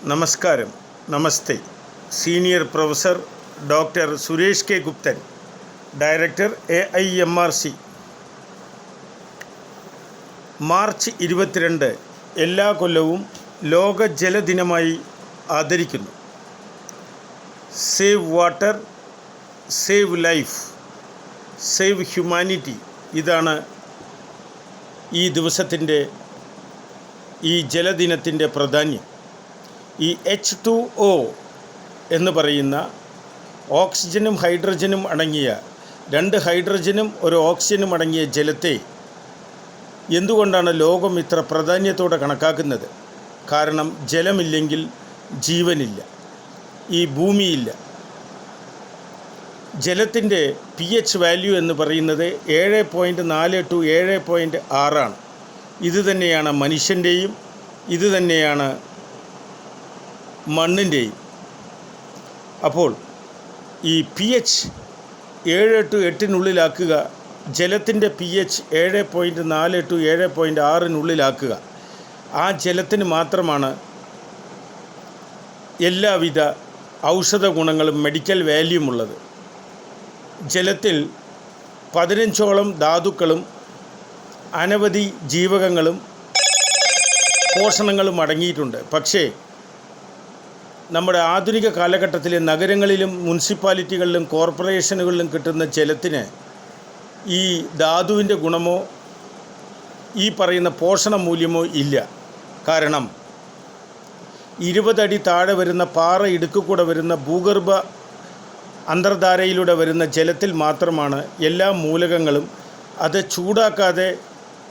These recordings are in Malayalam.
നമസ്കാരം, നമസ്തേ. Senior professor doctor Suresh K Guptan, director AIMRC. March 22 എല്ലാ കൊല്ലവും ലോക ജലദിനമായി ആദരിക്കുന്നു. Save water, save life, save humanity. ഇതാണ് ഈ ദിവസത്തിൻ്റെ, ഈ ജലദിനത്തിൻ്റെ പ്രാധാന്യം. ഈ H2O എന്ന് പറയുന്ന ഓക്സിജനും ഹൈഡ്രജനും അടങ്ങിയ, 2 ഹൈഡ്രജനും 1 ഓക്സിജനും അടങ്ങിയ ജലത്തെ എന്തുകൊണ്ടാണ് ലോകം ഇത്ര പ്രാധാന്യത്തോടെ കണക്കാക്കുന്നത്? കാരണം ജലമില്ലെങ്കിൽ ജീവനില്ല, ഈ ഭൂമിയില്ല. ജലത്തിൻ്റെ pH വാല്യൂ എന്ന് പറയുന്നത് 7.4 to 7.6 ആണ്. ഇത് തന്നെയാണ് മനുഷ്യൻ്റെയും, ഇത് തന്നെയാണ് മണ്ണിൻ്റെയും. അപ്പോൾ ഈ pH 7 to 8 ജലത്തിൻ്റെ pH 7.4 to 7.6 ആ ജലത്തിന് മാത്രമാണ് എല്ലാവിധ ഔഷധ ഗുണങ്ങളും മെഡിക്കൽ വാല്യൂം ഉള്ളത്. ജലത്തിൽ 15ഓളം ധാതുക്കളും അനവധി ജീവകങ്ങളും പോഷണങ്ങളും അടങ്ങിയിട്ടുണ്ട്. പക്ഷേ നമ്മുടെ ആധുനിക കാലഘട്ടത്തിലെ നഗരങ്ങളിലും മുനിസിപ്പാലിറ്റികളിലും കോർപ്പറേഷനുകളിലും കിട്ടുന്ന ജലത്തിന് ഈ ധാതുവിൻ്റെ ഗുണമോ ഈ പറയുന്ന പോഷണ മൂല്യമോ ഇല്ല. കാരണം 20 അടി താഴെ വരുന്ന പാറ ഇടുക്കുകൂടെ വരുന്ന ഭൂഗർഭ അന്തർധാരയിലൂടെ വരുന്ന ജലത്തിൽ മാത്രമാണ് എല്ലാ മൂലകങ്ങളും. അത് ചൂടാക്കാതെ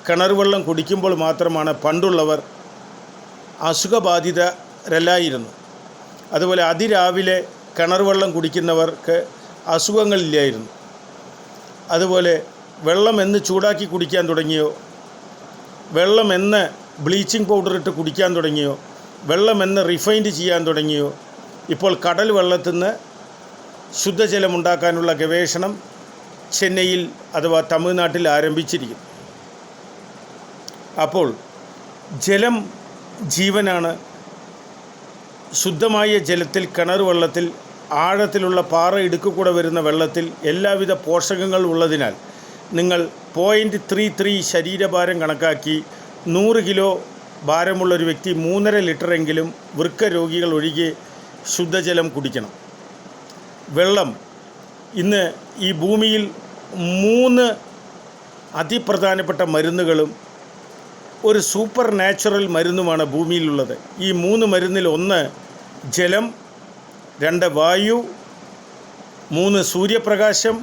കിണർ വെള്ളം കുടിക്കുമ്പോൾ മാത്രമാണ് പണ്ടുള്ളവർ അസുഖബാധിതരല്ലായിരുന്നു. അതുപോലെ അതിരാവിലെ കിണർ വെള്ളം കുടിക്കുന്നവർക്ക് അസുഖങ്ങളില്ലായിരുന്നു. അതുപോലെ വെള്ളം എന്ന് ചൂടാക്കി കുടിക്കാൻ തുടങ്ങിയോ, വെള്ളം എന്ന് ബ്ലീച്ചിങ് പൗഡർ ഇട്ട് കുടിക്കാൻ തുടങ്ങിയോ, വെള്ളം എന്ന് റിഫൈൻഡ് ചെയ്യാൻ തുടങ്ങിയോ, ഇപ്പോൾ കടൽ വെള്ളത്തിൽ നിന്ന് ശുദ്ധജലമുണ്ടാക്കാനുള്ള ഗവേഷണം ചെന്നൈയിൽ അഥവാ തമിഴ്നാട്ടിൽ ആരംഭിച്ചിരിക്കുന്നു. അപ്പോൾ ജലം ജീവനാണ്. ശുദ്ധമായ ജലത്തിൽ, കിണർ വെള്ളത്തിൽ, ആഴത്തിലുള്ള പാറ ഇടുക്കുകൂടെ വരുന്ന വെള്ളത്തിൽ എല്ലാവിധ പോഷകങ്ങളും ഉള്ളതിനാൽ നിങ്ങൾ 0.33 ശരീരഭാരം കണക്കാക്കി 100 കിലോ ഭാരമുള്ളൊരു വ്യക്തി 3.5 ലിറ്ററെങ്കിലും വൃക്ക രോഗികൾ ഒഴികെ ശുദ്ധജലം കുടിക്കണം. വെള്ളം ഇന്ന് ഈ ഭൂമിയിൽ 3 അതിപ്രധാനപ്പെട്ട മരുന്നുകളും ഒരു സൂപ്പർ നാച്ചുറൽ മരുന്നുമാണ് ഭൂമിയിലുള്ളത്. ഈ 3 മരുന്നിൽ 1 ജലം, 2 വായു, 3 സൂര്യപ്രകാശം,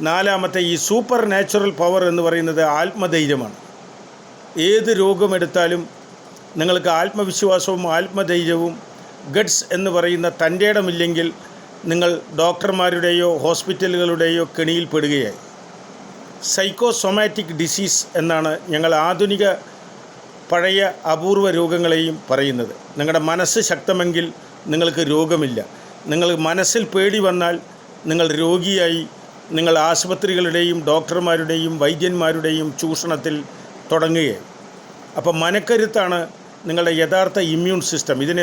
4 ഈ സൂപ്പർ നാച്ചുറൽ പവർ എന്ന് പറയുന്നത് ആത്മധൈര്യമാണ്. ഏത് രോഗമെടുത്താലും നിങ്ങൾക്ക് ആത്മവിശ്വാസവും ആത്മധൈര്യവും ഗഡ്സ് എന്ന് പറയുന്ന തൻ്റെ ഇടമില്ലെങ്കിൽ നിങ്ങൾ ഡോക്ടർമാരുടെയോ ഹോസ്പിറ്റലുകളുടെയോ കെണിയിൽപ്പെടുകയായി. സൈക്കോസൊമാറ്റിക് ഡിസീസ് എന്നാണ് ഞങ്ങൾ ആധുനിക പഴയ അപൂർവ രോഗങ്ങളെയും പറയുന്നത്. നിങ്ങളുടെ മനസ്സ് ശക്തമെങ്കിൽ നിങ്ങൾക്ക് രോഗമില്ല. നിങ്ങൾ മനസ്സിൽ പേടി വന്നാൽ നിങ്ങൾ രോഗിയായി. നിങ്ങൾ ആശുപത്രികളുടെയും ഡോക്ടർമാരുടെയും വൈദ്യന്മാരുടെയും ചൂഷണത്തിൽ തുടങ്ങുകയായി. അപ്പോൾ മനക്കരുത്താണ് നിങ്ങളുടെ യഥാർത്ഥ ഇമ്മ്യൂൺ സിസ്റ്റം. ഇതിനെ